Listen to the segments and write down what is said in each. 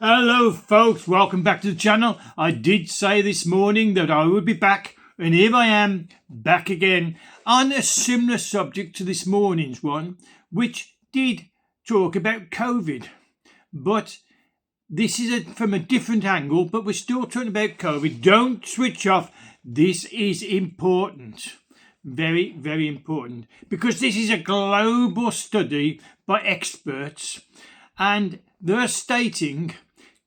Hello folks, welcome back to the channel. I did say this morning that I would be back, and here I am, back again on a similar subject to this morning's one, which did talk about COVID. But this is from a different angle, but we're still talking about COVID. Don't switch off. This is important. Very, very important. Because this is a global study by experts, and they're stating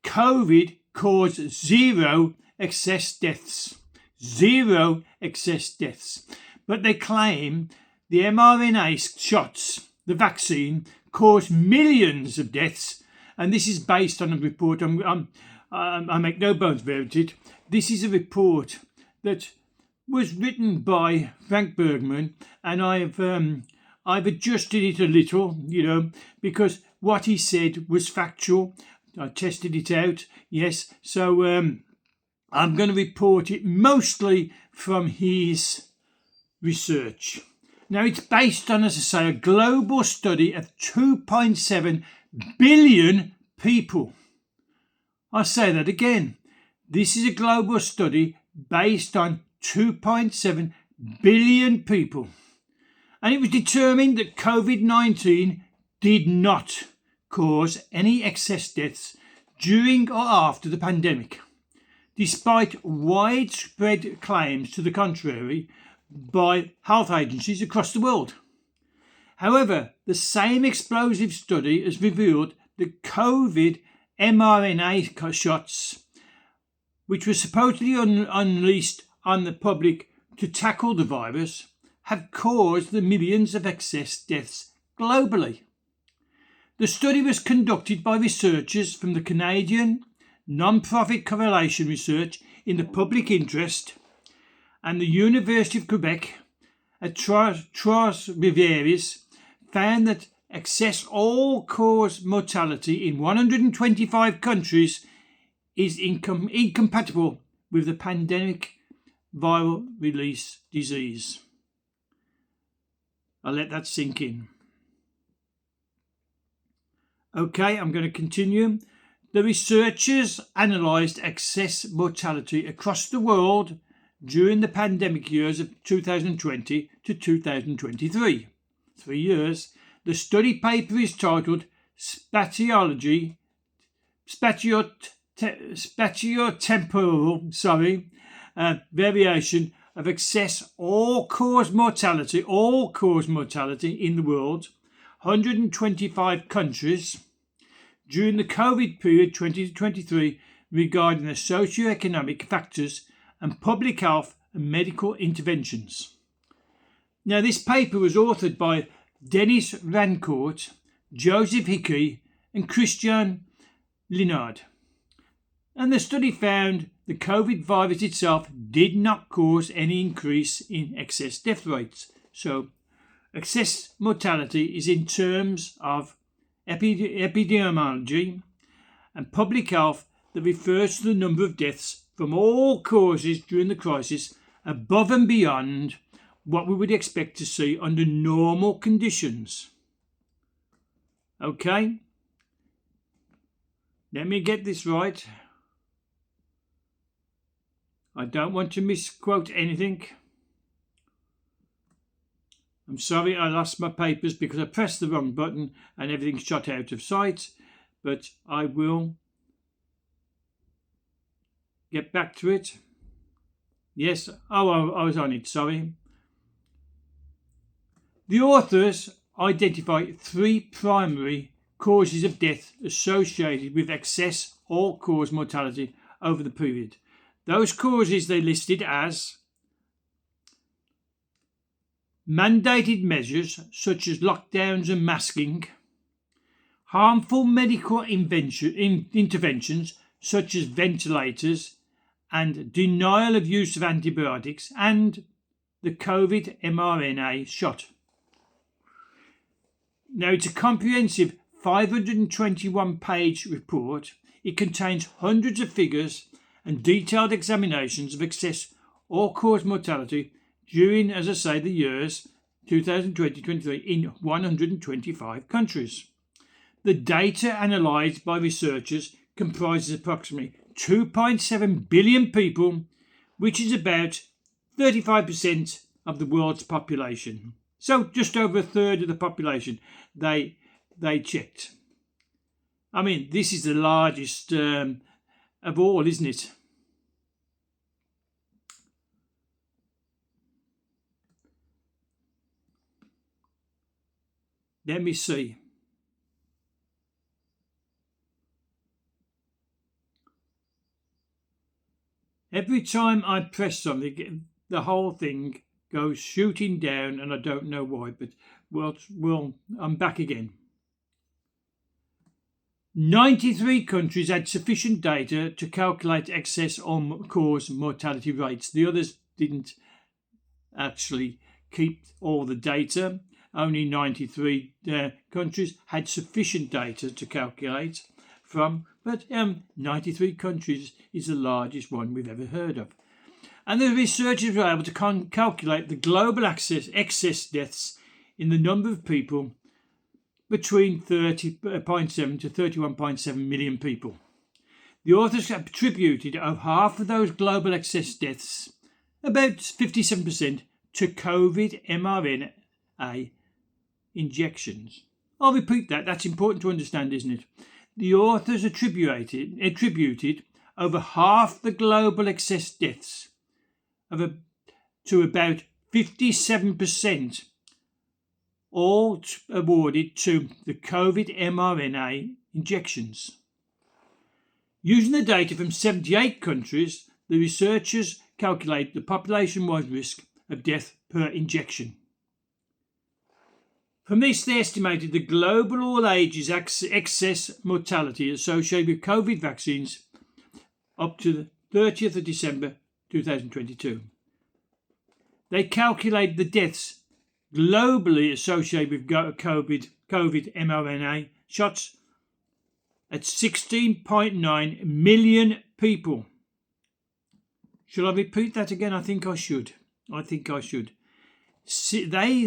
COVID caused zero excess deaths. Zero excess deaths. But they claim the mRNA shots, the vaccine, caused millions of deaths. And this is based on a report. I make no bones about it. This is a report that was written by Frank Bergman, and I've adjusted it a little, because what he said was factual. I tested it out, yes. So I'm going to report it mostly from his research. Now, it's based on, as I say, a global study of 2.7 billion people. I'll say that again. This is a global study based on 2.7 billion people. And it was determined that COVID-19 did not cause any excess deaths during or after the pandemic, despite widespread claims to the contrary by health agencies across the world. However, the same explosive study has revealed that COVID mRNA shots, which were supposedly unleashed on the public to tackle the virus, have caused the millions of excess deaths globally. The study was conducted by researchers from the Canadian non-profit Correlation Research in the Public Interest and the University of Quebec at Trois-Rivières found that excess all-cause mortality in 125 countries is incompatible with the pandemic viral release disease. I'll let that sink in. Okay, I'm going to continue. The researchers analysed excess mortality across the world during the pandemic years of 2020 to 2023. 3 years. The study paper is titled Spatiotemporal Variation of Excess All-Cause Mortality in the world, 125 countries, during the COVID period 2023 regarding the socio-economic factors and public health and medical interventions. Now, this paper was authored by Denis Rancourt, Joseph Hickey and Christian Linard. And the study found the COVID virus itself did not cause any increase in excess death rates. So excess mortality is in terms of epidemiology and public health that refers to the number of deaths from all causes during the crisis above and beyond what we would expect to see under normal conditions. Okay, let me get this right. I don't want to misquote anything. I'm sorry I lost my papers because I pressed the wrong button and everything shot out of sight, but I will get back to it. Yes, I was on it, sorry. The authors identify 3 primary causes of death associated with excess all-cause mortality over the period. Those causes they listed as mandated measures such as lockdowns and masking, harmful medical interventions such as ventilators and denial of use of antibiotics, and the COVID mRNA shot. Now, it's a comprehensive 521-page report. It contains hundreds of figures and detailed examinations of excess all-cause mortality during, as I say, the years 2020-23 in 125 countries. The data analysed by researchers comprises approximately 2.7 billion people, which is about 35% of the world's population. So just over a third of the population they checked. I mean, this is the largest of all, isn't it? Let me see. Every time I press something, the whole thing goes shooting down, and I don't know why, but well, I'm back again. 93 countries had sufficient data to calculate excess or cause mortality rates. The others didn't actually keep all the data. Only 93 countries had sufficient data to calculate from, but 93 countries is the largest one we've ever heard of. And the researchers were able to calculate the global excess deaths in the number of people between 30.7 to 31.7 million people. The authors attributed of half of those global excess deaths, about 57%, to COVID mRNA injections. I'll repeat that. That's important to understand, isn't it? The authors attributed over half the global excess deaths to about 57%, all awarded to the COVID mRNA injections. Using the data from 78 countries, the researchers calculate the population-wide risk of death per injection. From this, they estimated the global all ages excess mortality associated with COVID vaccines up to the 30th of December 2022. They calculated the deaths globally associated with COVID mRNA shots at 16.9 million people. Should I repeat that again? I think I should. They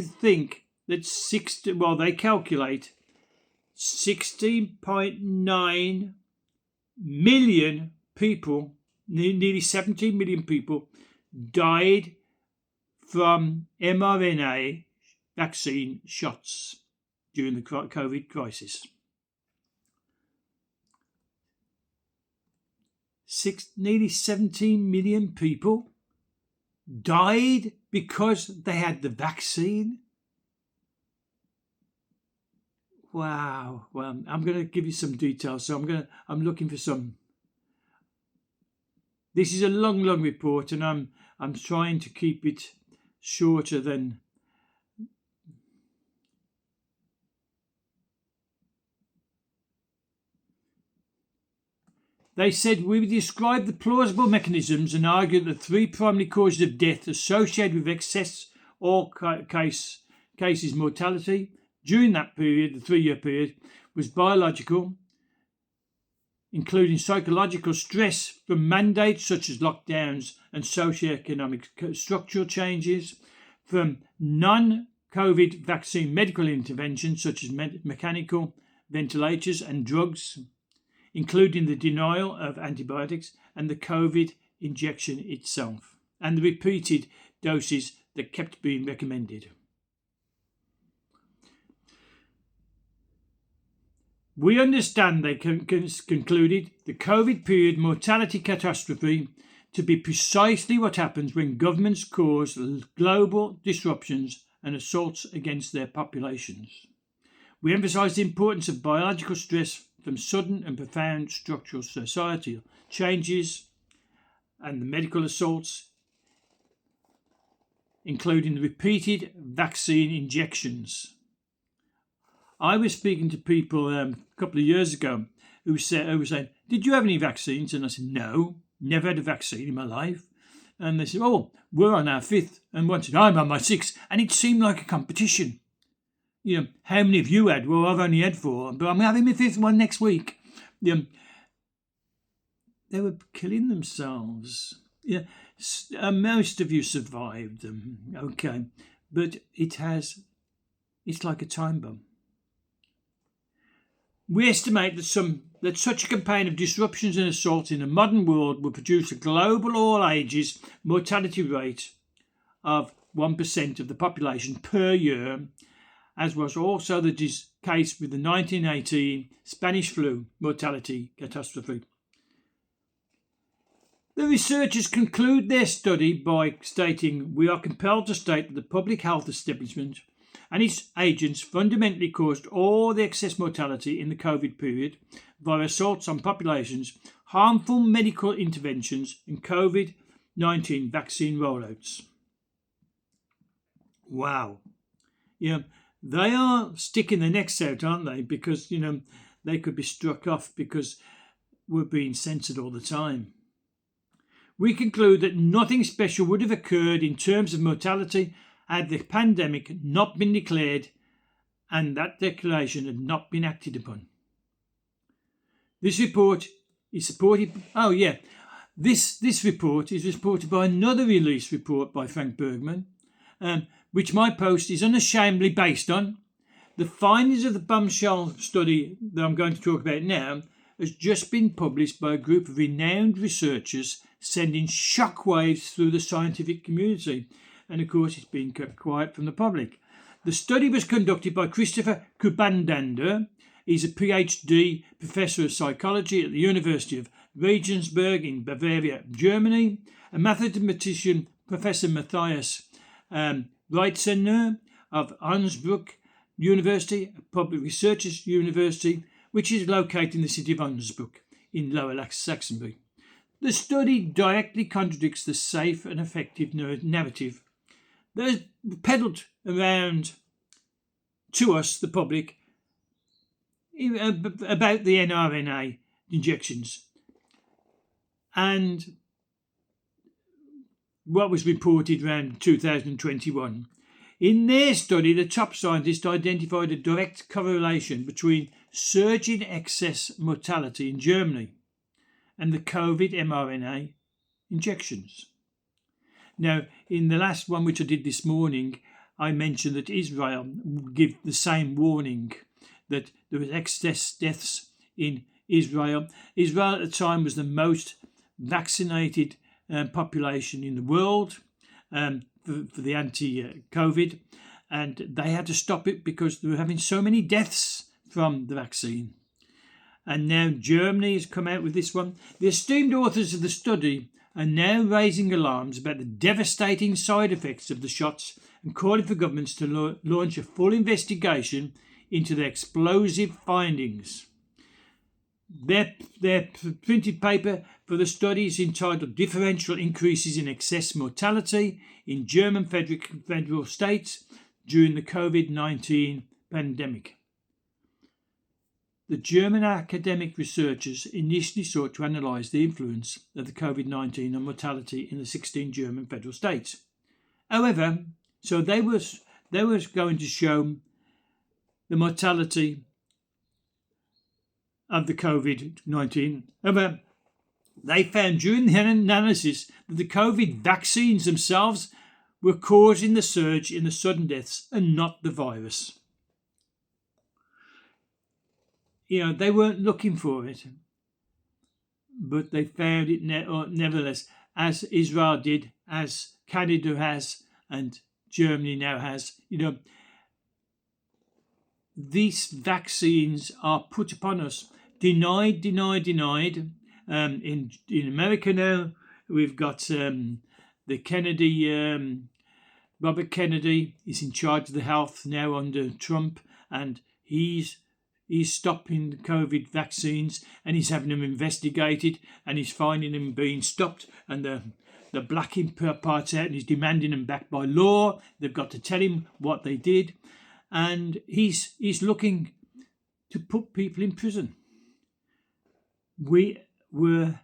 think that they calculate 16.9 million people, nearly 17 million people, died from mRNA vaccine shots during the COVID crisis. Nearly 17 million people died because they had the vaccine. Wow. Well, I'm going to give you some details. So I'm looking for some. This is a long report, and I'm trying to keep it shorter than. They said we describe the plausible mechanisms and argue that the three primary causes of death associated with excess or cases mortality during that period, the 3-year period, was biological, including psychological stress from mandates such as lockdowns and socioeconomic structural changes, from non-COVID vaccine medical interventions such as mechanical ventilators and drugs, including the denial of antibiotics and the COVID injection itself, and the repeated doses that kept being recommended. We understand, they concluded, the COVID period mortality catastrophe to be precisely what happens when governments cause global disruptions and assaults against their populations. We emphasise the importance of biological stress from sudden and profound structural societal changes and the medical assaults, including the repeated vaccine injections. I was speaking to people a couple of years ago who were saying, "Did you have any vaccines?" And I said, "No, never had a vaccine in my life." And they said, "Oh, we're on our 5th." And one said, "I'm on my 6th." And it seemed like a competition. You know, how many have you had? Well, I've only had 4, but I'm having my 5th one next week. They were killing themselves. Yeah, most of you survived them, okay, but it's like a time bomb. We estimate that some that such a campaign of disruptions and assaults in the modern world would produce a global all ages mortality rate of 1% of the population per year, as was also the case with the 1918 Spanish flu mortality catastrophe. The researchers conclude their study by stating, "We are compelled to state that the public health establishment and its agents fundamentally caused all the excess mortality in the COVID period via assaults on populations, harmful medical interventions, and COVID-19 vaccine rollouts." Wow. They are sticking their necks out, aren't they? Because, they could be struck off because we're being censored all the time. We conclude that nothing special would have occurred in terms of mortality had the pandemic not been declared and that declaration had not been acted upon. This report is supported. This report is supported by another release report by Frank Bergman, which my post is unashamedly based on. The findings of the bombshell study that I'm going to talk about now has just been published by a group of renowned researchers, sending shockwaves through the scientific community. And of course, it's been kept quiet from the public. The study was conducted by Christopher Kubandander. He's a PhD professor of psychology at the University of Regensburg in Bavaria, Germany. A mathematician, Professor Matthias Reitzener of Ansbruck University, a public researchers university, which is located in the city of Ansbruck in Lower Saxony. The study directly contradicts the safe and effective narrative that is peddled around to us, the public, about the mRNA injections and what was reported around 2021. In their study, the top scientists identified a direct correlation between surging excess mortality in Germany and the COVID mRNA injections. Now, in the last one which I did this morning, I mentioned that Israel give the same warning that there was excess deaths in Israel. Israel at the time was the most vaccinated population in the world for the anti-COVID, and they had to stop it because they were having so many deaths from the vaccine. And now Germany has come out with this one. The esteemed authors of the study are now raising alarms about the devastating side effects of the shots and calling for governments to launch a full investigation into the explosive findings. Their printed paper for the study is entitled "Differential Increases in Excess Mortality in German Federal States During the COVID-19 Pandemic." The German academic researchers initially sought to analyse the influence of the COVID-19 on mortality in the 16 German federal states. However, so they was going to show the mortality of the COVID-19. However, they found during the analysis that the COVID vaccines themselves were causing the surge in the sudden deaths and not the virus. They weren't looking for it, but they found it nevertheless, as Israel did, as Canada has, and Germany now has. These vaccines are put upon us, denied. In America now, we've got the Kennedy, Robert Kennedy is in charge of the health now under Trump, and he's stopping the COVID vaccines, and he's having them investigated, and he's finding them being stopped, and they're blacking parts out, and he's demanding them back by law. They've got to tell him what they did, and he's looking to put people in prison. We were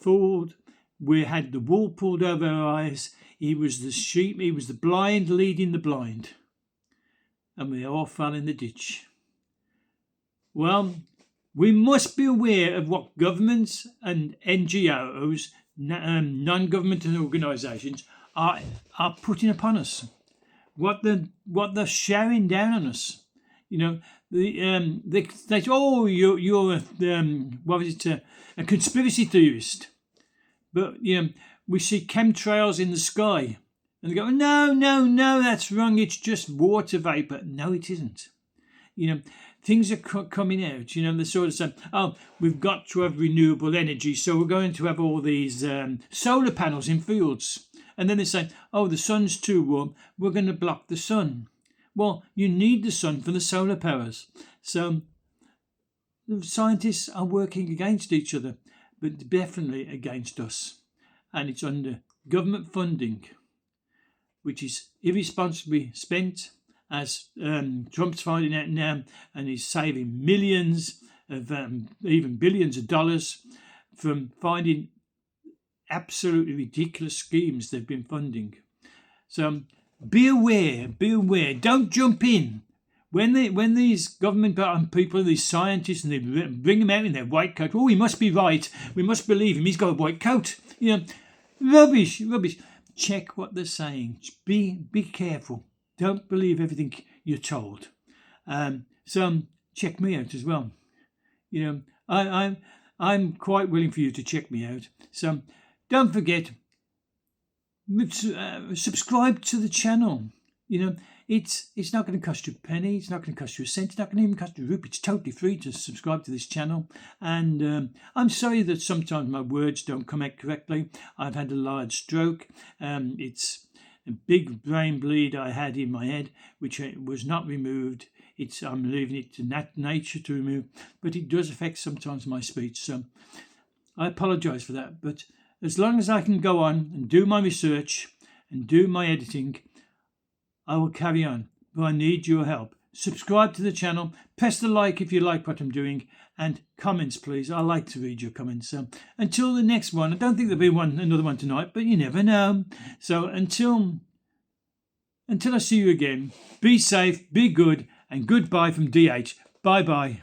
fooled. We had the wool pulled over our eyes. He was the sheep. He was the blind leading the blind, and we all fell in the ditch. Well, we must be aware of what governments and NGOs, non-governmental organisations, are putting upon us. What they're showering down on us. You know, they say, oh, you're what was it, a conspiracy theorist. But we see chemtrails in the sky, and they go, no, that's wrong. It's just water vapor. No, it isn't. Things are coming out. They sort of say, oh, we've got to have renewable energy, so we're going to have all these solar panels in fields. And then they say, oh, the sun's too warm, we're going to block the sun. Well, you need the sun for the solar powers. So the scientists are working against each other, but definitely against us. And it's under government funding, which is irresponsibly spent, as Trump's finding out now, and he's saving millions of, even billions of dollars from finding absolutely ridiculous schemes they've been funding. So be aware. Don't jump in. When these government people, these scientists, and they bring him out in their white coat, oh, he must be right. We must believe him. He's got a white coat. Rubbish. Check what they're saying. Be careful. Don't believe everything you're told. So check me out as well. I'm quite willing for you to check me out. So don't forget, subscribe to the channel. It's not going to cost you a penny. It's not going to cost you a cent. It's not going to even cost you a rupee. It's totally free to subscribe to this channel. And I'm sorry that sometimes my words don't come out correctly. I've had a large stroke. It's a big brain bleed I had in my head, which was not removed. I'm leaving it to nature to remove, but it does affect sometimes my speech. So I apologise for that. But as long as I can go on and do my research and do my editing, I will carry on. But I need your help. Subscribe to the channel. Press the like if you like what I'm doing. And comments, please. I like to read your comments. So until the next one, I don't think there'll be another one tonight, but you never know. So until I see you again, be safe, be good, and goodbye from DH. Bye-bye.